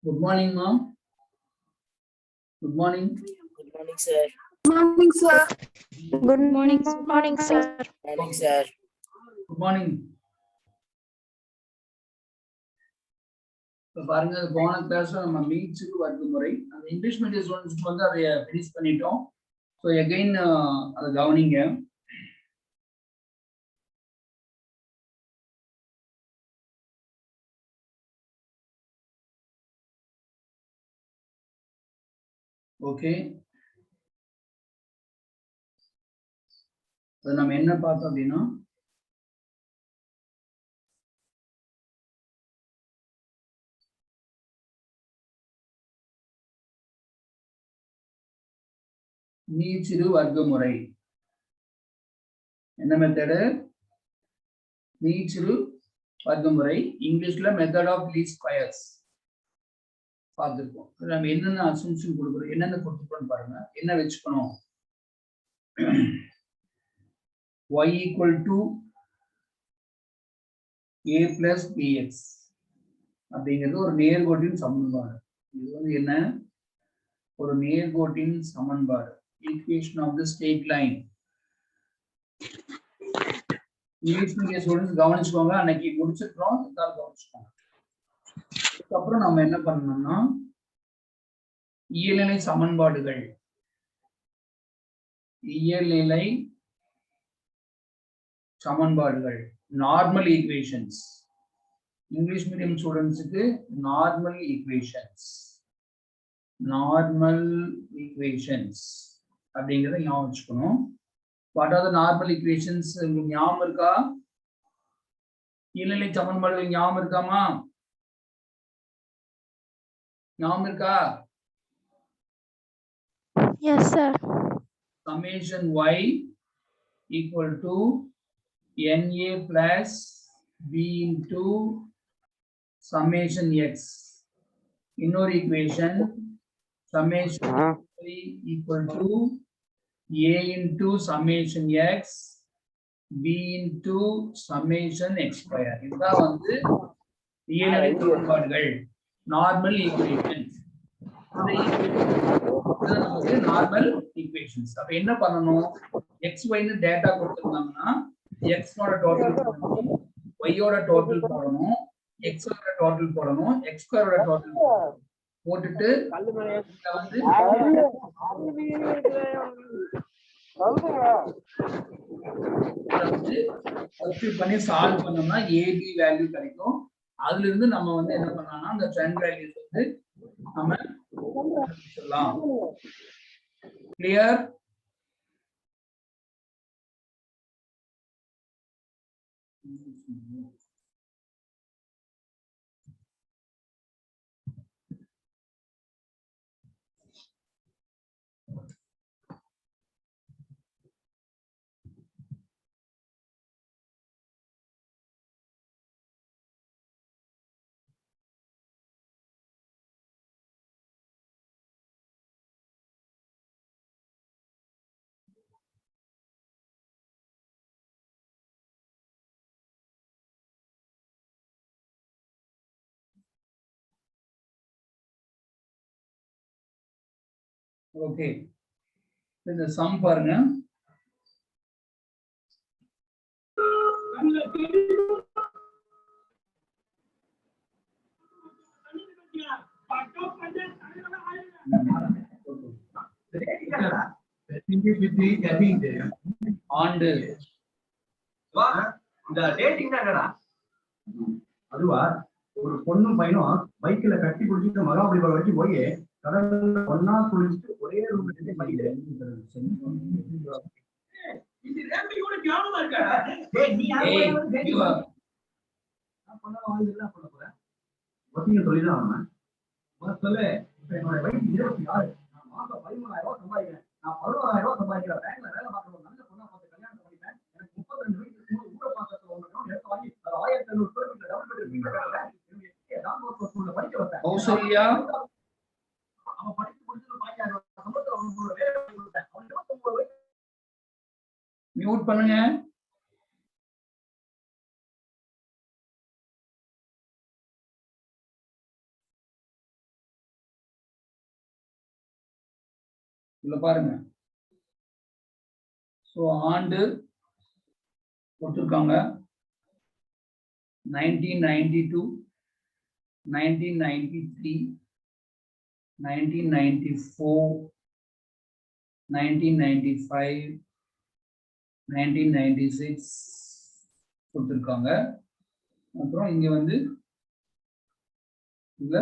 Good morning, ma'am. Good morning. Good morning, sir. Morning, sir. Good morning, sir. Morning, sir. Good morning. இப்போ பாருங்க போன கிளாஸ்ல நம்ம மீட்ஸுக்கு வர்க்கமுறை அந்த இங்கிலீஷ் மீடியம் ஸ்டூடெண்ட்ஸ்க்கு வந்து அதை ஃபினிஷ் பண்ணிட்டோம். ஸோ எகைன் அதை கவனிங்க. ஓகே, அது நம்ம என்ன பார்த்தோம் அப்படின்னா மீச்சிறு வர்க்கமுறை. என்ன மெத்தடு? மீச்சிறு வர்க்கமுறை. இங்கிலீஷ்ல மெத்தட் ஆஃப் லீஸ்ட் ஸ்கொயர்ஸ் பார்த்துருக்கோம். நம்ம என்னென்ன அசம்ஷன் கொடுக்குறோம், என்னென்ன கொடுத்துருக்கோம் பாருங்க. என்ன வச்சுக்கணும்? y equal to a plus bx அப்படிங்கிறது ஒரு நேர்கோட்டின் சமன்பாடு. இது வந்து என்ன? ஒரு நேர்கோட்டின் சமன்பாடு. Equation of the straight line. English medium students கவனிச்சுக்கோங்க, அன்னைக்கு முடிச்சிருக்கிறோம், இருந்தாலும் கவனிச்சுக்கோங்க. அதுக்கப்புறம் நம்ம என்ன பண்ணணும்னா இயல்நிலை சமன்பாடுகள், இயல்நிலை சமன்பாடுகள், நார்மல் ஈக்குவேஷன்ஸ். இங்கிலீஷ் மீடியம் ஸ்டூடெண்ட்ஸுக்கு நார்மல் ஈக்குவேஷன்ஸ், நார்மல் ஈக்குவேஷன்ஸ் அப்படிங்கிறத ஞாபகம் வச்சுக்கணும். What are the normal equations? உங்களுக்கு ஞாபகம் இருக்கா? இயல்நிலை சமன்பாடுகள் ஞாபகம் இருக்காமா? ஞாபகம் இருக்கா? Yes, sir. Summation y equal to na plus b into summation x. இன்னொரு equation summation y equal to a into summation x b into summation x square. இதுதான் வந்து இயல்நிலை சமன்பாடுகள், நார்மல் ஈக்குவேஷன்ஸ். அந்த நமக்கு நார்மல் ஈக்குவேஷன்ஸ். அப்ப என்ன பண்ணணும்? x y ன்னு டேட்டா கொடுத்திருந்தாங்கன்னா x ஓட டோட்டல் போடணும், y ஓட டோட்டல் போடணும், x ஓட டோட்டல் போடணும், x ஸ்கொயர் ஓட டோட்டல் போட்டுட்டு வந்து சப்ஸ்டிட்யூட் பண்ணி சால்வ் பண்ணோம்னா ab வேல்யூ கிடைக்கும். அதுல இருந்து நம்ம வந்து என்ன பண்ணலாம்னா அந்த ட்ரெண்ட் வேல்யூஸ் வந்து நம்ம கண்டுபிடிச்சிடலாம். கிளியர்? ஓகே, இந்த சம் பாருங்க. ஆண்டு அதுவா ஒரு பொண்ணும் பையனும் பைக்ல கட்டி பிடிச்சிட்டு மகாபலிபுரம் வரைக்கும் போய் கடல்ல ஒன்னா குளிச்சுட்டு ஒரே ரூம்ல சொல்லிதான் சொல்லு. என்னோட வயசு 26, நான் மாசம் 13,000 ரூபாய் சம்பாதிக்கிறேன், நான் 11,000 ரூபாய் சம்பாதிக்கிறேன், பேங்க்ல வேலை பார்க்கணும், நல்ல பொண்ணா பார்த்து கல்யாணம் பண்ணிப்பேன், எனக்கு 32 வயசு ஊரை பார்க்கறது ஒன்று எடுத்து வாங்கி 1500 ஸ்கொயர் ஃபீட்ல டபுள் பெட்ரூம் வீடு கட்டுறேன், படிக்க வைப்பேன். கௌசல்யா அவன் படிச்சு முடிச்சது 15,000 சம்பளத்துல வேலை கொடுத்தேன். அவன் 29 வயசு. மியூட் பண்ணுங்க. இதுல பாருங்க. ஸோ ஆண்டு கொடுத்துருக்காங்க 1992, 1993, 1994, 1995, 1996 கொடுத்துருக்காங்க. அப்புறம் இங்க வந்து இதுல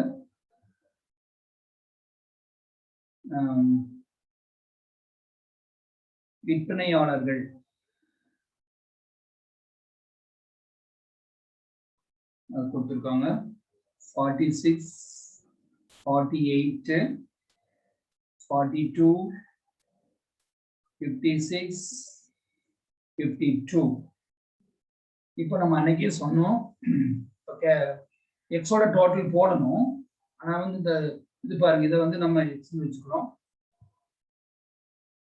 விற்பனையாளர்கள் கொடுத்துருக்காங்க 46, 48, 42, 56, 52. இப்போ நம்ம அன்னைக்கே சொன்னோம் ஓகே எக்ஸோட டோட்டல் போடணும். ஆனா வந்து இந்த இது பாருங்க, இதை வந்து நம்ம எக்ஸ்னு வச்சுக்கிறோம்,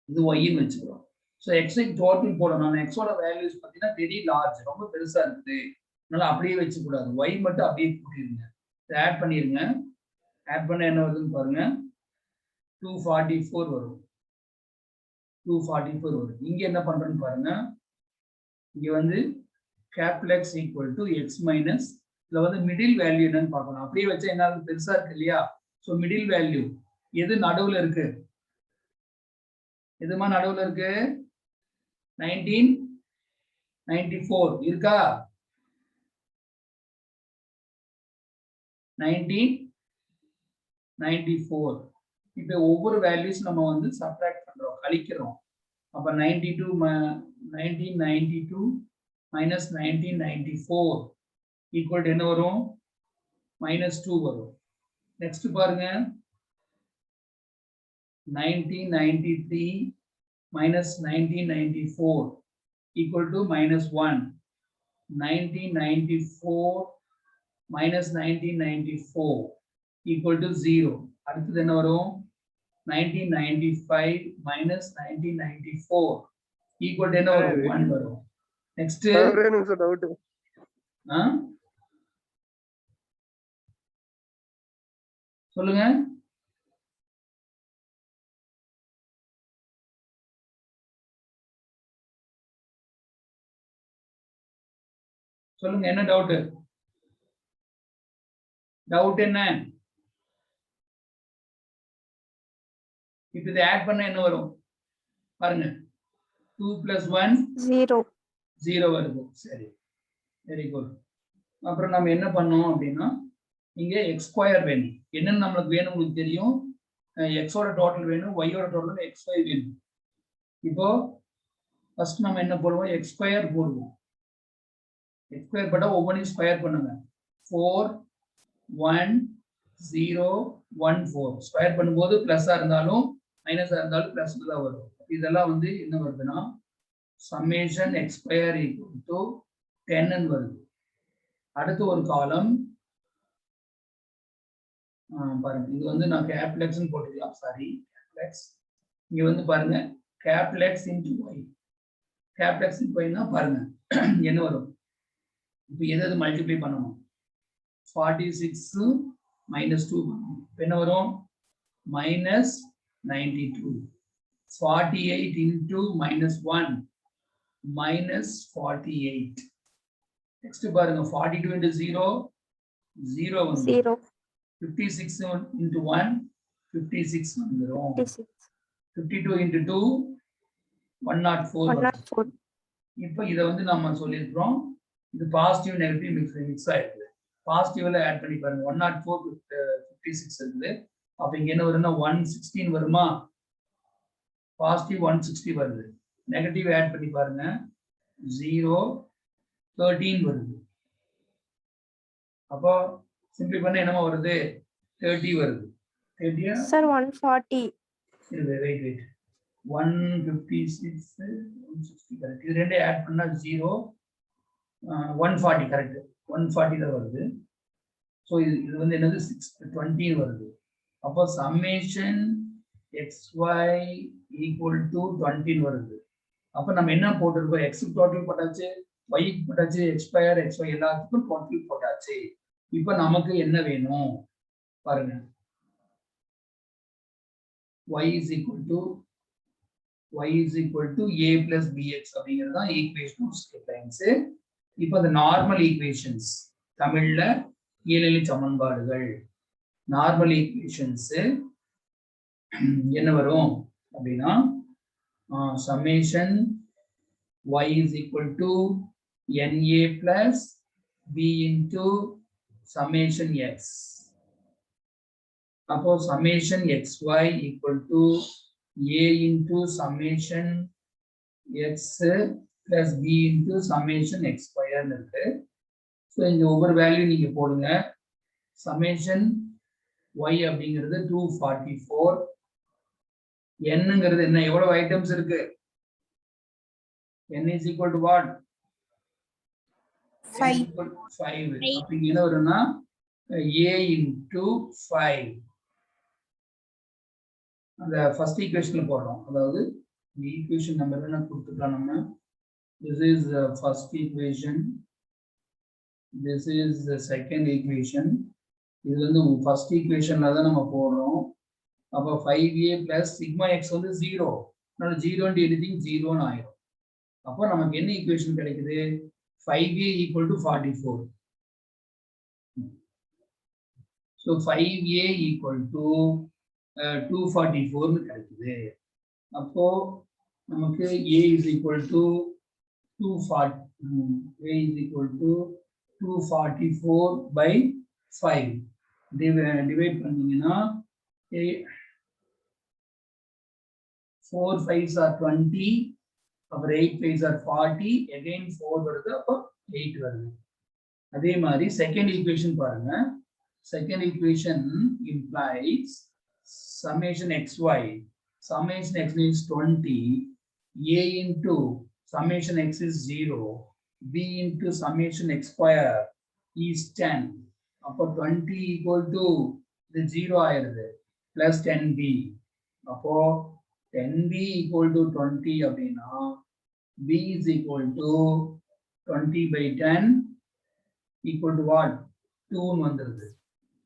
இது ஒய்ன்னு வச்சுக்கிறோம். ஸோ எக்ஸுக்கு டோட்டல் போடணும். ஆனால் எக்ஸோட வேல்யூஸ் பார்த்தீங்கன்னா வெரி லார்ஜ், ரொம்ப பெருசா இருக்குது. அதனால அப்படியே வச்சுக்கூடாது, ஒய் மட்டும் அப்படியே கூட்டிடுங்க. இதை ஆட் பண்ணிடுங்க. ஆட் பண்ண என்ன வருதுன்னு பாருங்க, 244 வரும். 244 வரும். இங்க என்ன பண்றேன்னு பாருங்க, இங்க வந்து capital X equal to x minus, இதுல வந்து மிடில் வேல்யூ என்னன்னு பார்க்கணும். அப்படியே வச்சா என்ன பெருசா இருக்கு இல்லையா? ஸோ மிடில் வேல்யூ எது நடுவுல இருக்கு? எதுமா நடுவுல இருக்கு? 1994 இருக்கா? 1994. இப்போ ஒவ்வொரு வேல்யூஸ் நம்ம வந்து சப்ட்ராக்ட் பண்றோம், கழிக்கிறோம். அப்ப 1992 மைனஸ் 1994 ஈக்குவல் என்ன வரும்? -2 வரும். நெக்ஸ்ட் பாருங்க, 1993 minus 1994 equal to -1. 1994 minus 1994 equal to 0. அடுத்தது என்ன வரும்? 1995 minus 1994 equal to என்ன வரும்? 1 வரும். நெக்ஸ்ட் சொல்லுங்க. சொல்லுங்க, என்ன டவுட்? டவுட் என்ன? இப்போ இதை ஆட் பண்ண என்ன வரும் பாருங்க, 2 + 1 0. 0 வருது. சரி, வெரி குட். அப்புறம் நம்ம என்ன பண்ணோம் அப்படின்னா, இங்க எக்ஸ் ஸ்கொயர் வேணும். என்னன்னு நம்மளுக்கு வேணும் உங்களுக்கு தெரியும். எக்ஸோட டோட்டல் வேணும், ஒய்யோட டோட்டல் எக்ஸ் ஒய் வேணும். இப்போ ஃபர்ஸ்ட் நம்ம என்ன போடுவோம்? எக்ஸ் ஸ்கொயர் போடுவோம். எக்ஸ் ஸ்கொயர் போட்டா ஒவ்வொன்றையும் ஸ்கொயர் பண்ணுங்க. 4 1 0 1 4 ஸ்கொயர் பண்ணும்போது பிளஸ்ஸா இருந்தாலும் மைனஸா இருந்தாலும் பிளஸ் தான் வரும். இதெல்லாம் வந்து என்ன வருதுன்னா summation X square equal to 10 வருது. அடுத்து ஒரு காலம் பாருங்க, இது வந்து நான் கேபிட்டல் எக்ஸ்னு போட்டுக்கலாம், சாரி கேபிட்டல் எக்ஸ். இங்க வந்து பாருங்க capital x into y. Capital x into ஒய்னா பாருங்க என்ன வரும்? இப்போ எதாவது மல்டிப்ளை பண்ணணும். 46 -2 பண்ணணும். என்ன வரும்? -92. 48 into -1 -48. நெக்ஸ்ட் பாருங்க, 42 into 0 0 வந்து 0. 56 into 1 56 வந்துரும். 52 into 2 104 104. இப்போ இத வந்து நம்ம சொல்லிருக்கோம், இது பாசிட்டிவ் நெகட்டிவ் மிக்ஸ் ஆயிருக்கு. பாசிட்டிவ்ல ஆட் பண்ணி பாருங்க, 104 56 இருக்குது. அப்ப இங்க என்ன வரும்னா 116 வருமா? பாசிட்டிவ் 160 வருது. நெகட்டிவ் ஆட் பண்ணி பாருங்க, 0 13 வருது. அப்போ சிம்பிளி பண்ண என்னமா வருது? 30 வருது. 30 Sir, 140. Wait 156 160 correct. இது ரெண்டே ஆட் பண்ணா 0 140 கரெக்ட். 140 தான் வருது. ஸோ இது வந்து என்னது 620 வருது. அப்போ சம்மேஷன் xy ஈக்குவல் டு 20 வருது. அப்போ நம்ம என்ன போட்டிருக்கோம்? எக்ஸ் டோட்டல் போட்டாச்சு, ஒய்க்கு போட்டாச்சு, எக்ஸ் ஸ்கொயர் எக்ஸ் ஒய் எல்லாத்துக்கும் டோட்டல் போட்டாச்சு. இப்போ நமக்கு என்ன வேணும் பாருங்க, y is equal to a plus bx அப்படிங்கிறது தான் ஈக்குவேஷன் ஆஃப் ஸ்ட்ரெயிட் லைன்ஸ். இப்போ அந்த நார்மல் ஈக்குவேஷன்ஸ் தமிழ்ல இயல்நிலை சமன்பாடுகள் நார்மல் ஈக்குவேஷன்ஸ் என்ன வரும் அப்படின்னா summation y is equal to na plus b into summation x. அப்போ summation xy equal to a into summation x plus b into summation x square இருக்கு. ஸோ இங்க ஒவ்வொரு வேல்யூ நீங்க போடுங்க. சம்மேஷன் y அப்படிங்கிறது 244. என்னங்கிறது என்ன, எவ்வளவு ஐட்டம்ஸ் இருக்கு? n is equal to what? 5. 5. அப்ப இங்க என்ன வரும்னா a into 5. அந்த ஃபர்ஸ்ட் ஈக்குவேஷன்ல போடுறோம். அதாவது இந்த ஈக்குவேஷன் நம்பர் என்ன கொடுத்துக்கலாம் நம்ம. this is the first equation, this is the second equation. இது வந்து ஃபர்ஸ்ட் ஈக்குவேஷன்ல தான் நம்ம போடுறோம். அப்ப 5a plus sigma x வந்து 0. அதனால 0 into anything 0 ன்னு ஆயிடும். அப்போ நமக்கு என்ன ஈக்குவேஷன் கிடைக்குது? 5a equal to 44. So 5a equal to 244 ன்னு கிடைக்குது. அப்போ நமக்கு a is equal to 244 by 5. Divide பண்ணீங்கன்னா 4 5s are 20. அப்புறம் 8 5s are 40. again 4 வருது, அப்போ 8 வருது. அதே மாதிரி செகண்ட் ஈக்குவேஷன் பாருங்க. Second equation implies summation xy. Summation x is 20. a into summation x is 0. b into summation x square is 10. அப்போ 20 equal to the 0 ஆயிருது plus 10b. அப்போ 10b equal to 20 அப்படின்னா b is equal to 20 by 10 equal to what? 2 வந்துருது.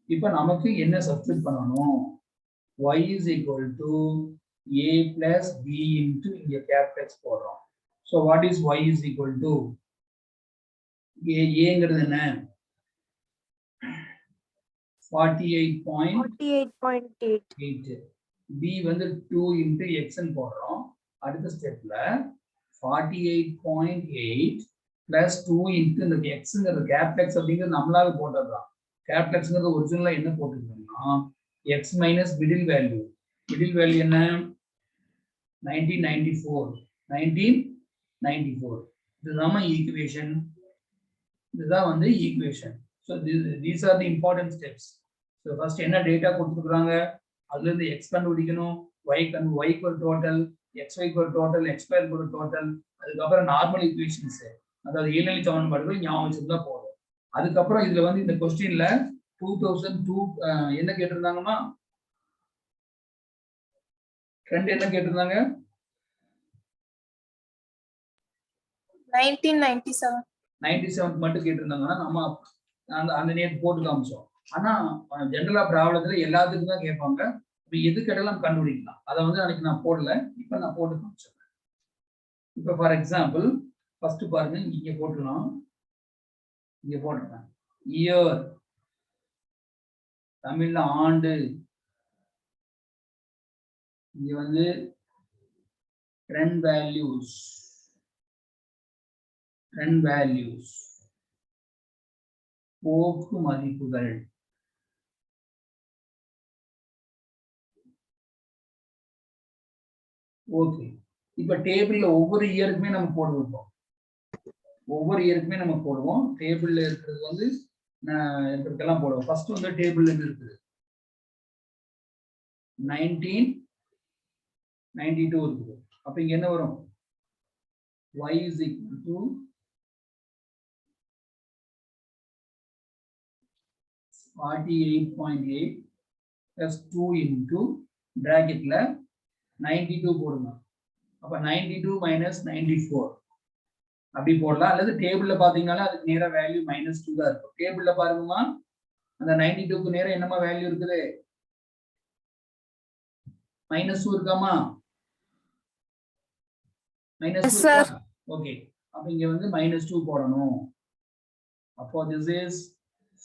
இப்போ நமக்கு என்ன substitute பண்ணணும்? y is equal to a plus b into இங்க capital X போடுறோம். So what is y is equal to? a ங்கிறது என்ன? 48.8. b வந்து 2 into x ன்னு போடுறோம். அடுத்த ஸ்டெப்ல 48.8 plus 2 into இந்த xங்கிறது capital X அப்படிங்கிறது நம்மளாக போட்டதுதான். capital Xங்கிறது ஒரிஜினலா என்ன போட்டுருக்கோம்னா x minus middle value. middle value என்ன? 1994. இதுதான் ஈக்குவேஷன். இதுதான் வந்து equation. So these are the important steps. So first என்ன டேட்டா கொடுத்துருக்காங்க, அதுல இருந்து x கண்டுபிடிக்கணும், y க்கு ஒரு டோட்டல், xy க்கு ஒரு டோட்டல், x ஸ்கொயர் க்கு ஒரு டோட்டல், அதுக்கப்புறம் நார்மல் ஈக்குவேஷன்ஸ், அதாவது இயல்நிலை சமன்பாடுகள் ஞாபகம் வச்சிருந்தா போதும். அதுக்கப்புறம் இதுல வந்து இந்த क्वेश्चनல 2002 என்ன கேட்டிருந்தாங்கமா? ட்ரெண்ட் என்ன கேட்டிருந்தாங்க? 1997 மட்டும் கேட்டிருந்தாங்கன்னா நம்ம அந்த நேரத்து போட்டு காமிச்சோம். ஆனா ஜெனரலா ப்ராப்ளத்துல எல்லாத்துக்கும் தான் கேட்பாங்க. இப்ப எது கேட்டாலும் கண்டுபிடிக்கலாம். அதை வந்து அன்னைக்கு நான் போடல, இப்ப நான் போட்டு காமிச்சிடுறேன். இப்ப ஃபார் எக்ஸாம்பிள் ஃபர்ஸ்ட் பாருங்க, இங்க போட்டுக்கலாம். இங்க போட்டுறேன் இயர், தமிழ்ல ஆண்டு, இங்க வந்து ட்ரெண்ட் வேல்யூஸ், போக்கு மதிப்புகள். ஓகே, இப்ப டேபிள்ல ஒவ்வொரு இயருக்குமே நம்ம போடுவோம். டேபிள்ல இருக்கிறது வந்து இருக்கிறதுக்கெல்லாம் போடுவோம். ஃபர்ஸ்ட் வந்து டேபிள்ல இருக்குது 1992 இருக்குது. அப்ப இங்க என்ன வரும்? y is equal to 48.8 plus 2 into bracketல 92 போடுங்க. அப்ப 92 minus 94 அப்படி போடலாம். அல்லது டேபிள்ல பாத்தீங்கன்னா அதுக்கு நேரா வேல்யூ -2 தான் இருக்கும். டேபிள்ல பாருங்கம்மா, அந்த 92க்கு நேரா என்னமா வேல்யூ இருக்குது? -2 இருக்காமா? Yes, sir. ஓகே, அப்ப இங்க வந்து -2 போடணும். அப்போ this is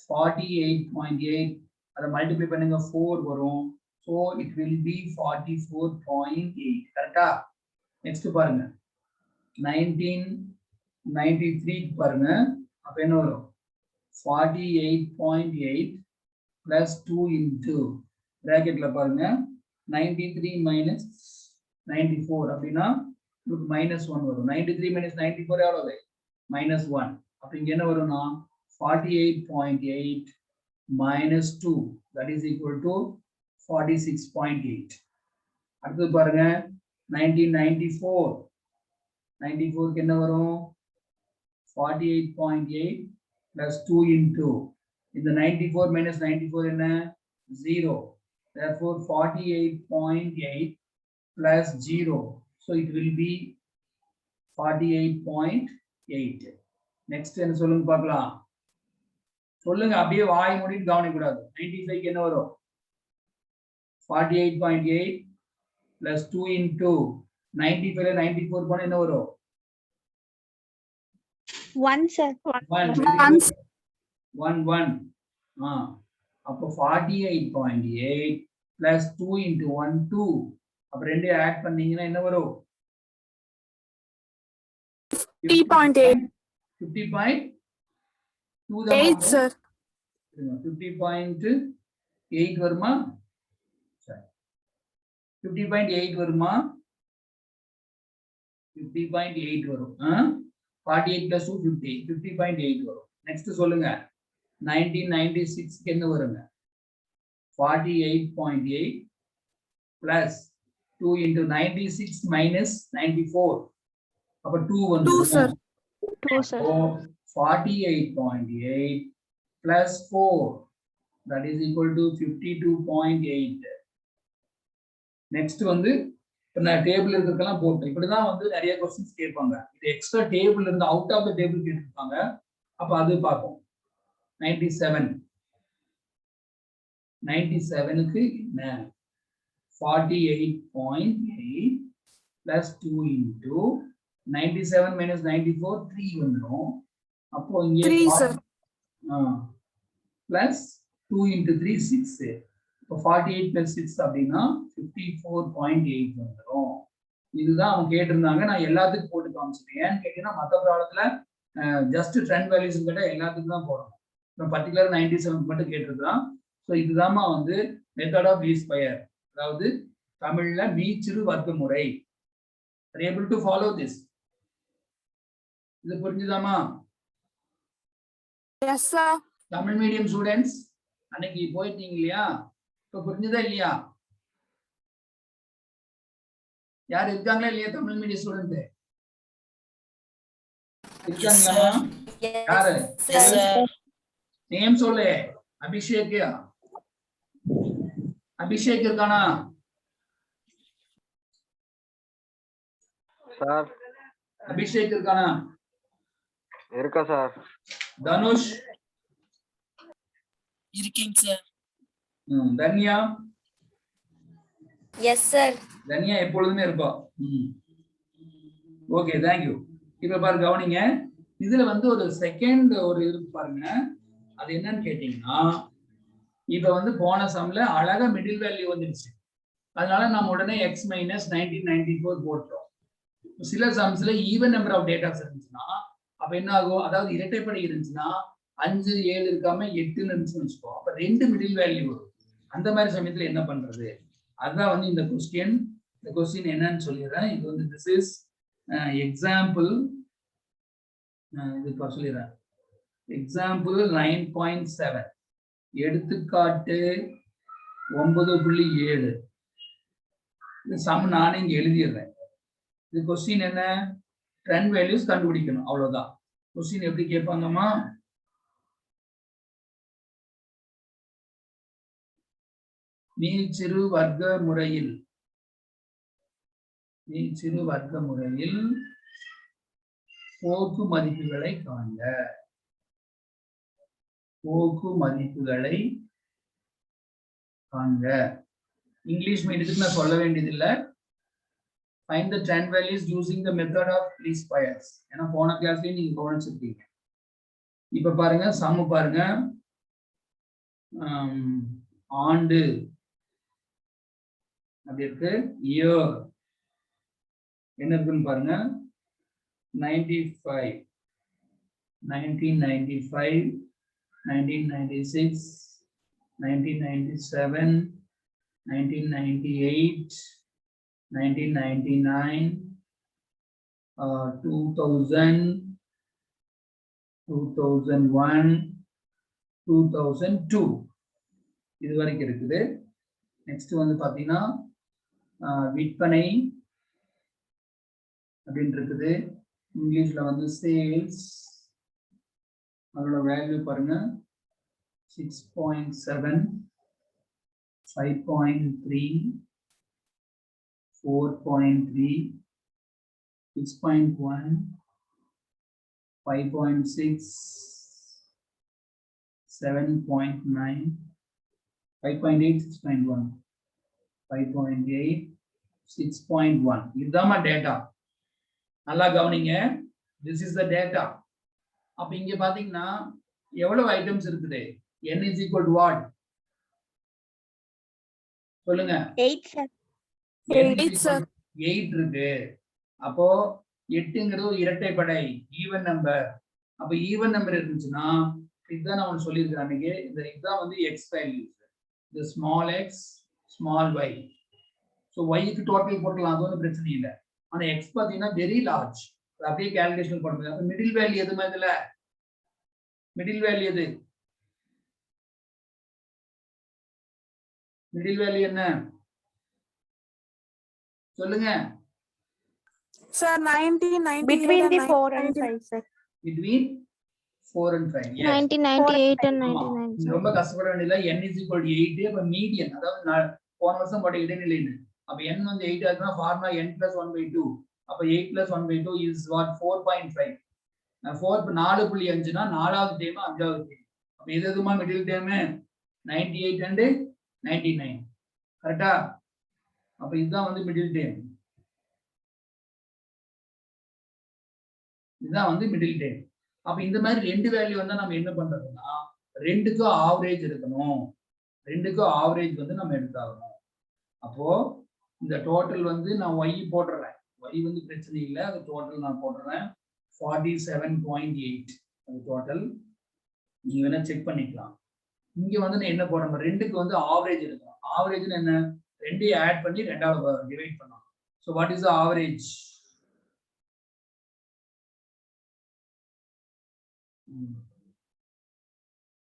48.8. அதை மல்டிப்ளை பண்ணுங்க 4 வரும். So it will be 44.8. கரெக்டா? நெக்ஸ்ட் பாருங்க 1993 பாருங்க. அப்ப என்ன வரும்? 48.8 plus 2 into bracketல பாருங்க 93 minus 94 அப்படின்னா -1 வரும். 93 minus 94 எவ்வளவு? -1. அப்ப இங்க என்ன வரும்னா 48.8 minus 2, that is equal to 46.8. அடுத்து பாருங்க 1994 க்கு என்ன வரும்? 48.8 plus 2 into இந்த 94 minus 94 என்ன? 0. Therefore 48.8 plus 0. So it will be 48.8. Next என்ன சொல்லுங்க பார்க்கலாம். சொல்லுங்க, அப்படியே வாய் மூடிட்டு கவனிக்க கூடாது. 95 க்கு என்ன வரும்? 48.8 plus 2 into 95 ல 94 போனா என்ன வரும்? 1 sir. 1. அப்போ 48.8 plus 2 into 1 2. அப்ப ரெண்டு ஆட் பண்ணீங்கன்னா என்ன வரும்? 50.8. 50.2 sir. 50.8 வருமா? 50.8 வருமா? 50.8 வரும். 48 plus 2 50. 50.8 வரும். நெக்ஸ்ட் சொல்லுங்க 1996 க்கு என்ன வருங்க? 48.8 plus 2 into 96 minus 94. அப்ப 2 வந்து 2 sir. 2 sir. 48.8 plus 4, that is equal to 52.8. Next வந்து நான் டேபிள் இருக்கிறதெல்லாம் போட்டேன். இப்படிதான் வந்து நிறைய क्वेश्चंस கேட்பாங்க. இது எக்ஸ்ட்ரா டேபிள் இருந்து அவுட் ஆஃப் தி டேபிள் கேட்டிருப்பாங்க. அப்ப அது பார்ப்போம். 97 க்கு என்ன? 48.8 plus 2 into 97 minus 94 3 வந்துரும். அப்போ இங்கே 3 sir. plus 2 into 3 6. இப்போ 48 plus 6 அப்படின்னா 54.8 வந்துரும். இதுதான் அவங்க கேட்டிருந்தாங்க. நான் எல்லாத்துக்கும் போட்டு காமிச்சிட்டேன். ஏன்னு கேட்டீங்கன்னா மற்ற ப்ராப்ளத்துல ஜஸ்ட் ட்ரெண்ட் வேல்யூஸ் கிட்ட எல்லாத்துக்கும் தான் போடணும். இப்போ பர்டிகுலர் 97 மட்டும் கேட்டிருக்கான். ஸோ இதுதான்மா வந்து மெத்தட் ஆஃப் லீஸ்ட் ஸ்கொயர், அதாவது தமிழ்ல மீச்சிறு வர்க்க முறை. Are able to follow this? இது புரிஞ்சுதாமா? Yes sir. Tamil medium students அன்னைக்கு போயிட்டீங்க இல்லையா? இப்போ புரிஞ்சுதா இல்லையா? யார் இருக்காங்களா இல்லையா தமிழ் மீடியம் ஸ்டூடெண்ட்? இருக்காங்களா? யாரு? நேம் சொல்லு. அபிஷேக். அபிஷேக் இருக்கானா? சார் அபிஷேக் இருக்கானா? இருக்கா சார். தனுஷ் இருக்கீங்க sir. Dhanya. Yes sir. Dhanya எப்பொழுதுமே இருப்பா. Okay, thank you. இப்ப பாரு கவனிங்க, இதுல வந்து ஒரு செகண்ட் ஒரு இருக்கு பாருங்க. அது என்னன்னு கேட்டீங்கன்னா, இப்ப வந்து போன சம்ல அழகா மிடில் வேல்யூ வந்துருச்சு. அதனால நம்ம உடனே எக்ஸ் மைனஸ் 1994 போட்டோம். சில சம்ஸ்ல ஈவன் நம்பர் ஆஃப் டேட்டாஸ் இருந்துச்சுன்னா அப்ப என்ன ஆகும்? அதாவது இரட்டைப்படை இருந்துச்சுன்னா 5 7 இருக்காம 8ன்னு இருந்துச்சுன்னு வச்சுக்கோ. அப்ப 2 மிடில் வேல்யூ வரும். அந்த மாதிரி சமயத்துல என்ன பண்றது? அதுதான் வந்து இந்த கொஸ்டின். இந்த கொஸ்டின் என்னன்னு சொல்லிடுறேன். இது வந்து திஸ் இஸ் எக்ஸாம்பிள். இது சொல்லிடுறேன். எக்ஸாம்பிள் 9.7, எடுத்துக்காட்டு 9.7. இது சம் நானே இங்க எழுதிடுறேன். இது கொஸ்டின் என்ன? ட்ரெண்ட் வேல்யூஸ் கண்டுபிடிக்கணும், அவ்வளவுதான். கொஸ்டின் எப்படி கேட்பாங்கம்மா? மீச்சிறு வர்க்க முறையில் போக்கு மதிப்புகளை காண்க. போக்கு மதிப்புகளை காண்க. இங்கிலீஷ் மீடியத்துக்கு நான் சொல்ல வேண்டியது இல்ல. Find the trend values using the method of least squares. ஏன்னா போன கிளாஸ்லயே நீங்க கவனிச்சிருக்கீங்க. இப்ப பாருங்க சம் பாருங்க. ஆண்டு அப்படி இருக்கு. இயர் என்ன இருக்குன்னு பாருங்க. 95, 1995, 1996, 1997, 1998, 1999, 2000, 2001, 2002 இது வரைக்கும் இருக்குது. நெக்ஸ்ட் வந்து பாத்தீங்கன்னா விற்பனை அப்படின்னு இருக்குது. இங்கிலீஷ்ல வந்து சேல்ஸ், அதோட வேல்யூ பாருங்க 6.7, 5.3, 4.3, 6.1, 5.6, 7.9, 5.8, 6.1, 5.8, 6.1. இதுதான் டேட்டா. நல்லா கவனிங்க. This is the data. அப்ப இங்க பாத்தீங்கன்னா எவ்வளவு ஐட்டம்ஸ் இருக்குது? n is equal to what? சொல்லுங்க. 8 sir. n is 8 equal sir. to 8 இருக்கு. அப்போ 8ங்கிறது இரட்டைப்படை ஈவன் நம்பர். அப்ப ஈவன் நம்பர் இருந்துச்சுன்னா இதுதான் நான் உங்களுக்கு சொல்லியிருக்கிறேன் அன்னைக்கு. இதுதான் வந்து எக்ஸ் வேல்யூஸ். இந்த small x small y. So ஒய்க்கு டோட்டல் போட்டலாம், அது ஒன்றும் பிரச்சனை இல்லை. ஆனா எக்ஸ் பாத்தீங்கன்னா வெரி லார்ஜ். அப்படியே கால்குலேஷன் பண்ணுறது. அப்ப மிடில் வேல்யூ எது இதுல? மிடில் வேல்யூ எது? மிடில் வேல்யூ என்ன சொல்லுங்க? Sir, 1998 Between the and 4 and 5 sir. Between 4 and 5. Yes. 1998 and ஆமா. 99 நீங்க sir. ரொம்ப கஷ்டப்பட வேண்டியதில்லை. n is equal to 8. அப்ப மீடியன், அதாவது போன வருஷம் போட்ட இடைநிலைன்னு. அப்ப n வந்து 8 ஆகுதுன்னா ஃபார்முலா n plus 1/2. அப்ப 8 plus 1/2 is what? 4.5. 4.5னா நாலாவது டைம், அஞ்சாவது டைம். அப்ப இது எதுமா மிடில் டைம்? 98 and 99. கரெக்டா? அப்ப இதுதான் வந்து மிடில் டைம். இதுதான் வந்து மிடில் டைம். அப்ப இந்த மாதிரி ரெண்டு வேல்யூ வந்தா நம்ம என்ன பண்றதுன்னா ரெண்டுக்கும் ஆவரேஜ் எடுக்கணும். ரெண்டுக்கும் ஆவரேஜ் வந்து நம்ம எடுத்தாகணும். அப்போ இந்த டோட்டல் வந்து நான் y போடுறேன். y வந்து பிரச்சனை இல்லை, அது டோட்டல் நான் போடுறேன் 47.8. அது டோட்டல். நீங்க வேணா செக் பண்ணிக்கலாம். இங்க வந்து நான் என்ன போடுறேன்? ரெண்டுக்கு வந்து ஆவரேஜ் எடுக்கணும். ஆவரேஜ்னு என்ன? ரெண்டையும் ஆட் பண்ணி ரெண்டாவது டிவைட் பண்ணணும். So what is the average?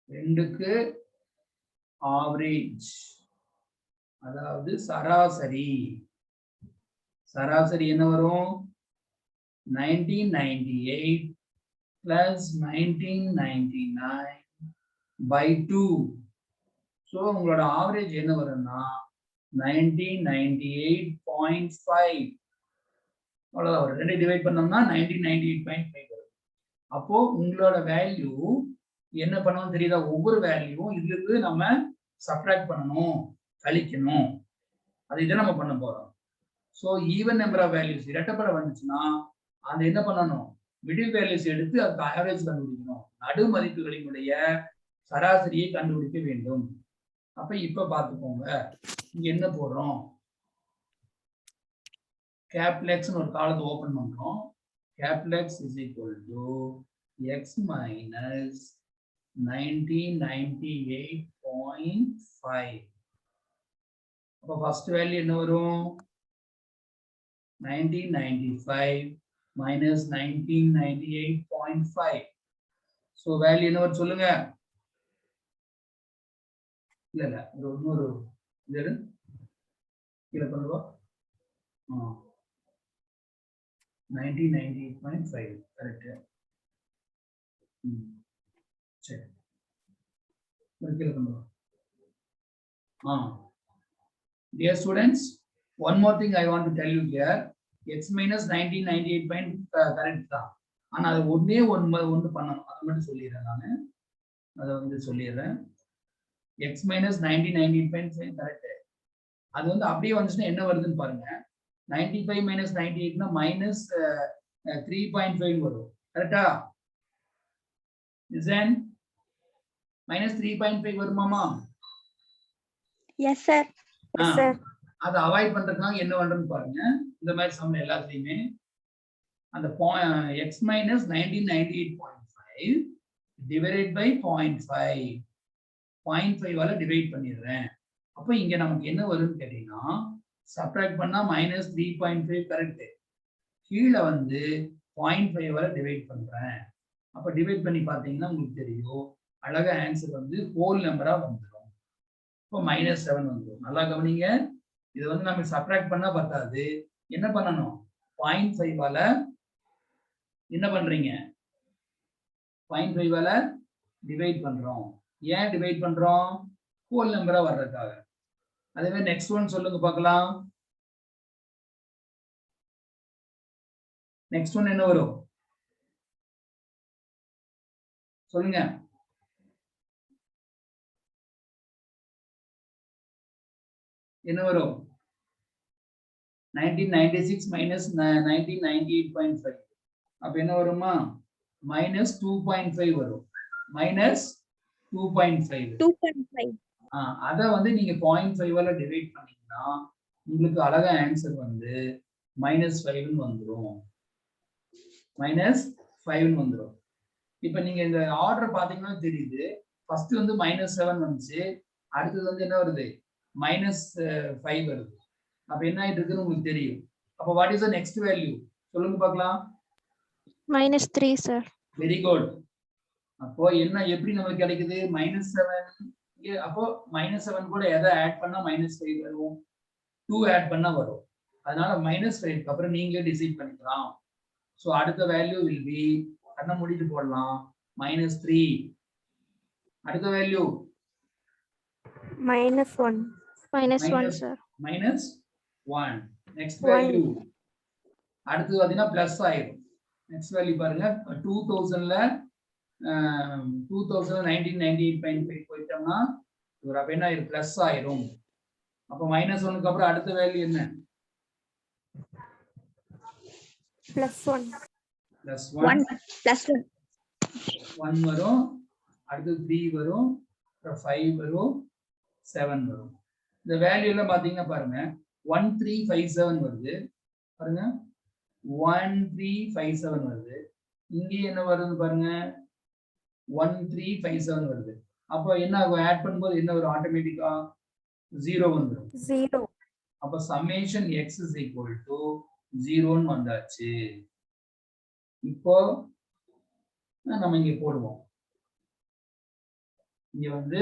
ரெண்டுக்கு ஆவரேஜ், அதாவது சராசரி. சராசரி என்ன வரும்? 1998 plus 1999 by 2. ஸோ உங்களோட ஆவரேஜ் என்ன வரும்னா 1998.5. அவ்வளோதான் வரும். ரெண்டு டிவைட் பண்ணோம்னா 1998.5 வரும். அப்போ உங்களோட வேல்யூ என்ன பண்ணணும் தெரியுதா? ஒவ்வொரு வேல்யூவும் இதுல இருந்து நம்ம சப்ட்ராக்ட் பண்ணணும், கழிக்கணும். அது இதை நம்ம பண்ண போறோம். So even number of values இரட்டைப்படை வந்துச்சுன்னா அது என்ன பண்ணணும்? மிடில் வேல்யூஸ் எடுத்து அதுக்கு ஆவரேஜ் கண்டுபிடிக்கணும். நடு மதிப்புகளினுடைய சராசரியை கண்டுபிடிக்க வேண்டும். அப்ப இப்ப பார்த்துக்கோங்க, இங்க என்ன போடுறோம்? கேப்லெக்ஸ் ஒரு காலத்தை ஓபன் பண்றோம். கேப்லெக்ஸ் is equal to x minus 1998.5. அப்ப ஃபர்ஸ்ட் வேல்யூ என்ன வரும்? 1995 minus 1998.5. ஸோ வேல்யூ என்ன வரும் சொல்லுங்க? இல்ல இல்ல இன்னொரு இது கீழே கொண்டு வா. 1998.5 கரெக்ட். சரி, கீழே கொண்டு வா. Dear students, one more thing I want to tell you here. X minus 1998 correct தான். ஆனா அது ஒண்ணு பண்ணணும். அதை மட்டும் சொல்லிடுறேன் நானு. அதை வந்து சொல்லிடுறேன். X minus 1998.5 correct. அது வந்து அப்படியே வந்துச்சுன்னா என்ன வருதுன்னு பாருங்க. 95 மைனஸ் 98னா மைனஸ் 3.5 வரும். கரெக்டா? இசன் மைனஸ் 3.5 வருமாமா? Yes sir. sir. அதை அவாய்ட் பண்றதுக்காக என்ன பண்றோம்னு பாருங்க. இந்த மாதிரி சம் எல்லாத்துலயுமே அந்த x minus 1998.5 divided by 0.5 0.5 divide பண்ணிடுறேன். அப்போ இங்க நமக்கு என்ன வரும்னு கேட்டீங்கன்னா சப்ட்ராக்ட் பண்ணா மைனஸ் 3.5 கரெக்ட். கீழே வந்து 0.5 டிவைட் பண்றேன். அப்ப டிவைட் பண்ணி பார்த்தீங்கன்னா உங்களுக்கு தெரியும் அழகா ஆன்சர் வந்து ஹோல் நம்பரா வந்துடும். இப்போ -7 வந்துடும். நல்லா கவனிங்க. இது வந்து நம்ம சப்ட்ராக்ட் பண்ணா பத்தாது. என்ன பண்ணணும்? 0.5 என்ன பண்றீங்க? 0.5 டிவைட் பண்றோம். ஏன் டிவைட் பண்றோம்? ஹோல் நம்பரா வர்றதுக்காக. அதே மாதிரி நெக்ஸ்ட் ஒன் சொல்லுங்க பார்க்கலாம். நெக்ஸ்ட் ஒன் என்ன வரும் சொல்லுங்க. என்ன வரும்? 1996 மைனஸ் 1998.5. அப்ப என்ன வருமா? மைனஸ் 2.5 வரும். மைனஸ் 2.5. 2.5. அதை வந்து நீங்க 0.5 டிவைட் பண்ணீங்கன்னா உங்களுக்கு அழகா ஆன்சர் வந்து -5 வந்துடும். -5 வந்துடும். இப்ப நீங்க இந்த ஆர்டர் பாத்தீங்கன்னா தெரியுது. ஃபர்ஸ்ட் வந்து -7 வந்துச்சு. அடுத்தது வந்து என்ன வருது? -5 வருது. அப்ப என்ன ஆயிட்டு இருக்குன்னு உங்களுக்கு தெரியும். அப்ப what is the next value சொல்லுங்க பார்க்கலாம். -3 சார். Very good. அப்போ என்ன எப்படி நமக்கு கிடைக்குது? -7. அப்போ -7 கூட எதை ஆட் பண்ணா -5 வரும்? 2 ஆட் பண்ணா வரும். அதனால -5க்கு அப்புறம் நீங்களே டிசைட் பண்ணிக்கலாம். சோ அடுத்த வேல்யூ வில் பி கண்ண மூடிட்டு போடலாம் -3. அடுத்த வேல்யூ -1. -1 சார். -1. நெக்ஸ்ட் வேல்யூ அடுத்து பாத்தீங்கன்னா பிளஸ் ஆயிடும். நெக்ஸ்ட் வேல்யூ பாருங்க 2000ல 1998.5 போயிட்டோம்னா ஒரு அப்ப என்ன ஆயிரும்? பிளஸ் ஆயிரும். அப்ப -1க்கு அப்புறம் அடுத்த வேல்யூ என்ன? +1. +1 வரும். அடுத்து 3 வரும். அப்புறம் 5 வரும். 7 வரும். இந்த வேல்யூ எல்லாம் பாத்தீங்கன்னா பாருங்க 1357 வருது. பாருங்க 1357 வருது. இங்க என்ன வருது பாருங்க 1357 வருது. அப்ப என்ன ஆகும்? ஆட் பண்ணும்போது என்ன வரும்? ஆட்டோமேட்டிக்கா 0 வந்துடும். 0. அப்ப summation x is equal to 0 வந்தாச்சு. இப்போ நம்ம இங்க போடுவோம். இங்க வந்து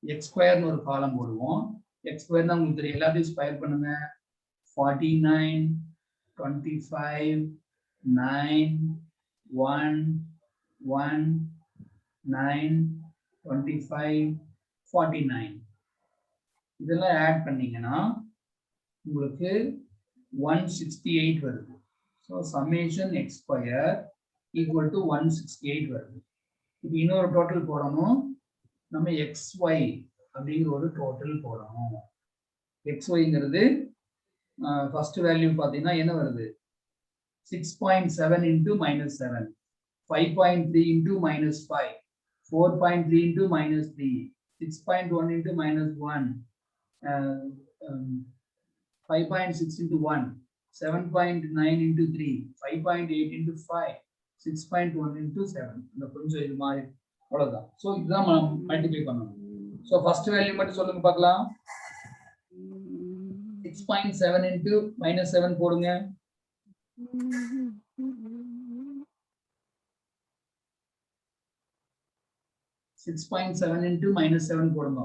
x ஸ்கொயர்னு ஒரு காலம் போடுவோம். x ஸ்கொயர் உங்களுக்கு தெரியும். எல்லாத்தையும் ஸ்கொயர் பண்ணுங்க. 49 25 9 1 1 9 25 49 இதெல்லாம் ஆட் பண்ணீங்கன்னா உங்களுக்கு 168 வருது. So summation x square equal to 168 வருது. இப்போ இன்னொரு டோட்டல் போடணும். நம்ம xy அப்படிங்கிற ஒரு டோட்டல் போடணும். xyங்கிறது ஃபர்ஸ்ட் வேல்யூ பார்த்தீங்கன்னா என்ன வருது? 6.7 into -7, 5.3 into -5, 4.3 into -3, 6.1 into -1, 5.6 into 1, 7.9 into 3, 5.8 into 5, 6.1 into 7. இந்த கொஞ்சம் இது மாதிரி அவ்வளவுதான். ஸோ இதுதான் மல்டிப்ளை பண்ணணும். ஸோ ஃபர்ஸ்ட் வேல்யூ மட்டும் சொல்லுங்க பார்க்கலாம். 6.7 into -7 போடுங்க. 6.7 into -7 போடுங்க.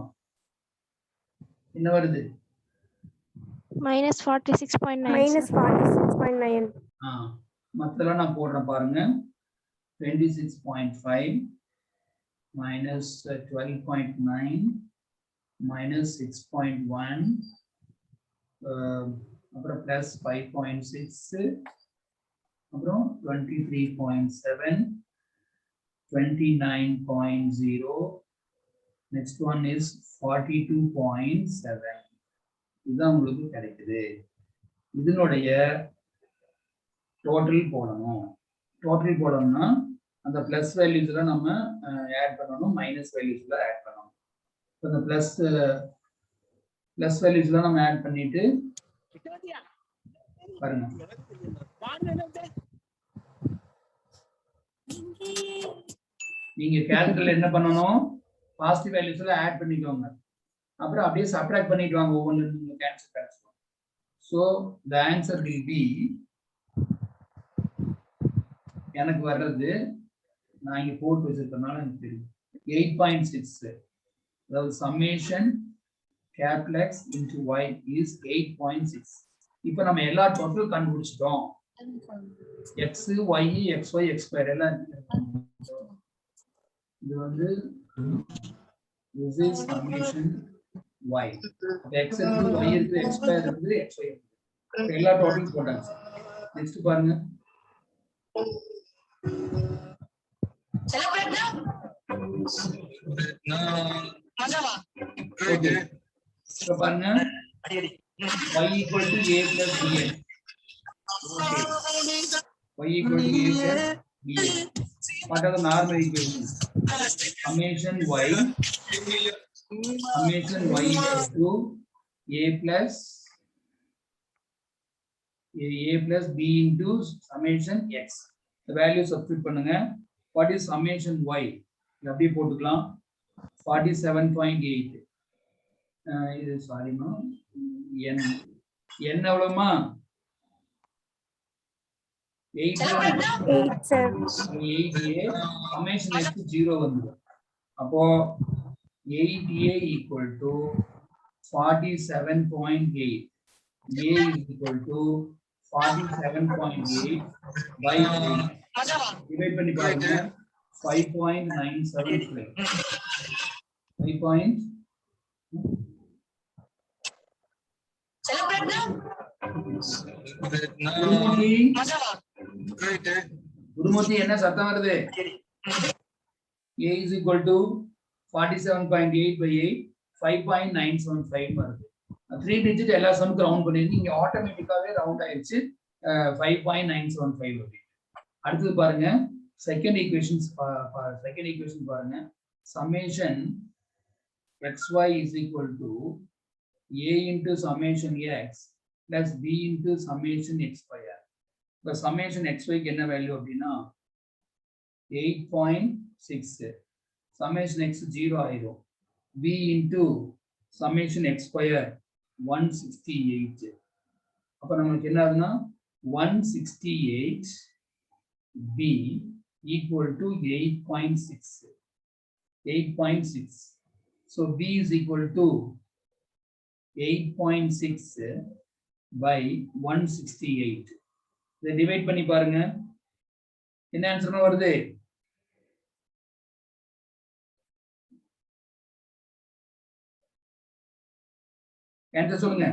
என்ன வருது? -46.9. -46.9. மத்தெல்லாம் நான் போடுறேன் பாருங்க. 26.5 minus 12.9 minus 6.1 அப்புறம் plus 5.6 அப்புறம் 23.7 29.0 Next one is 42.7. இதுதான் உங்களுக்கு கிடைக்குது. இதனுடைய டோட்டல் போடணும். டோட்டல் போடணும்னா அந்த பிளஸ் வேல்யூஸ்ல நம்ம ஆட் பண்ணணும், மைனஸ் வேல்யூஸ்ல ஆட் பண்ணணும். அந்த பிளஸ் வேல்யூஸ்ல நம்ம ஆட் பண்ணிட்டு பாருங்க. நீங்க கால்குலேட் என்ன பண்ணணும், பாசிட்டிவ் வேல்யூஸ்ல ஆட் பண்ணிக்கோங்க, அப்புறம் அப்படியே சப்ட்ராக்ட் பண்ணிட்டு வாங்க, ஒவ்வொன்று நீங்க கேன்சல் கிடைச்சிடும். So the answer will be, எனக்கு வர்றது நான் இங்க போட்டு வச்சிருக்கனால எனக்கு தெரியும் 8.6. அதாவது summation capital X into Y is 8.6. இப்போ நம்ம எல்லா டோட்டல் கண்டுபிடிச்சிட்டோம். X, Y, XY, X2 எல்லாம் இது வந்து this is summation Y. X இருக்கு, Y இருக்கு, X2 இருக்கு, XY இருக்கு. எல்லா டோட்டல் போட்டாச்சு. நெக்ஸ்ட் பாருங்க. Okay. So பாருங்க, y equal to a plus bn. Okay. Y equal to a plus bn. What are the normal equations? Summation y equal to a plus b into summation x. The value substitute பண்ணுங்க. What is summation y? அப்படியே போட்டுக்கலாம். 47.8. இது சாரிமா, n எவ்வளவுமா? 8 sir. 8a summation x 0 வந்துரும். அப்போ 8a equal to 47.8. a is equal to 47.8 by 8. Divide பண்ணி பாருங்க. 5.975. 5. குருமூர்த்தி என்ன சத்தம் வருது? A is equal to 47.8 by 8, 5.975 வருது. 3 digit எல்லா சம்க்கு ரவுண்ட் பண்ணிருக்கீங்க, ஆட்டோமேட்டிக்காவே ரவுண்ட் ஆயிடுச்சு 5.975 அப்படி. அடுத்து பாருங்க செகண்ட் ஈக்குவேஷன் பாருங்க. Summation xy is equal to a into summation x plus b into summation x square. The summation xy க்கு என்ன வேல்யூ அப்படின்னா 8.6. summation x 0 ஆயிரும். b into summation x square 168. அப்ப நமக்கு என்ன ஆகுதுன்னா 168 b equal to 8.6. 8.6. So b is equal to 8.6 by 168. இதை divide பண்ணி பாருங்க, என்ன ஆன்சர் வருது? ஆன்சர் சொல்லுங்க.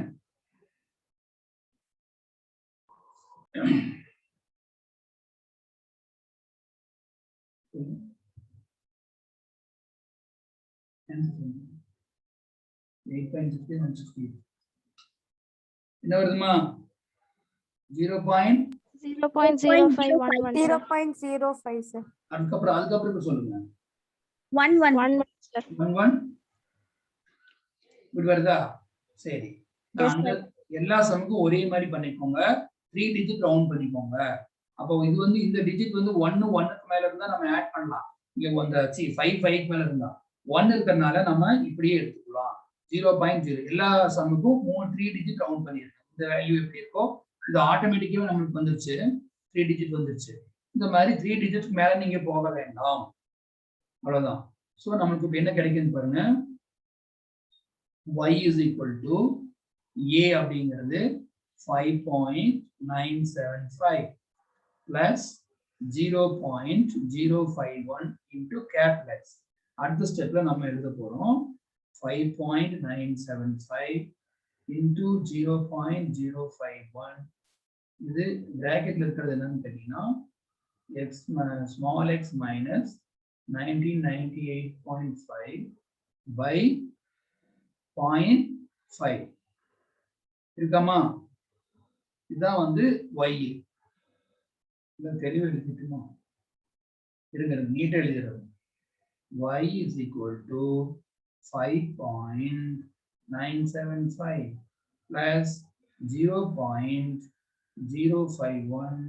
என்ன வருதுமா? 0.0511 0.05 sir. அதுக்கப்புறம் சொல்லுங்க. 11 sir. 11 இப்படி வருதா? சரி, எல்லா சம்முக்கும் ஒரே மாதிரி பண்ணிக்கோங்க. 3 டிஜிட் ரவுண்ட் பண்ணிக்கோங்க. அப்போ இது வந்து இந்த டிஜிட் வந்து 1க்கு மேல இருந்தா நம்ம ஆட் பண்ணலாம். இங்க வந்து 5 மேல இருந்தா 1 இருக்கறனால நம்ம இப்படியே எடுத்துக்கலாம். 0.0 எல்லா சம்முக்கும் 3 டிஜிட் ரவுண்ட் பண்ணிருக்கோம். இந்த வேல்யூ எப்படி இருக்கோ இது ஆட்டோமேட்டிக்கா நமக்கு வந்துருச்சு, 3 டிஜிட் வந்துருச்சு. இந்த மாதிரி 3 டிஜிட்க்கு மேல நீங்க போக வேண்டாம், அவ்வளவுதான். சோ நமக்கு இப்ப என்ன கிடைக்குதுன்னு பாருங்க. y is equal to a அப்படிங்கிறது 5.975 plus 0.051 into capital X. அடுத்த ஸ்டெப்ல நம்ம எழுத போறோம் 5.975 into 0.051. இது பிராக்கெட்ல இருக்கிறது என்னன்னு கேட்டீங்கன்னா x small x minus 1998.5 by 0.5 இருக்காமா? இதுதான் வந்து y. இந்த தெளிவு எழுதிட்டுமா? இருங்க நீட்டா எழுதிடுறது. y is equal to 5.975 plus 0.051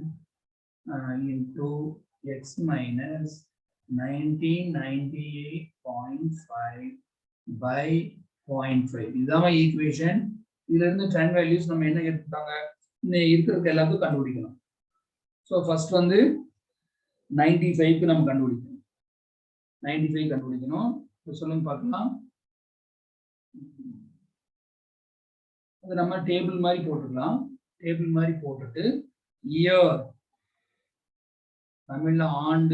into x minus 1998.5 by 0.5. இதுதான் ஈக்குவேஷன். இதுல இருந்து ட்ரெண்ட் வேல்யூஸ் நம்ம என்ன எடுத்துட்டாங்க? இந்த இருக்கிறதுக்கு எல்லாத்தையும் கண்டுபிடிக்கணும். ஸோ ஃபர்ஸ்ட் வந்து 95க்கு நம்ம கண்டுபிடிக்கணும். 95 கண்டுபிடிக்கணும். சொல்லுங்க பார்க்கலாம். அது நம்ம டேபிள் மாதிரி போட்டுக்கலாம். டேபிள் மாதிரி போட்டுட்டு இயர் தமிழ்ல ஆண்டு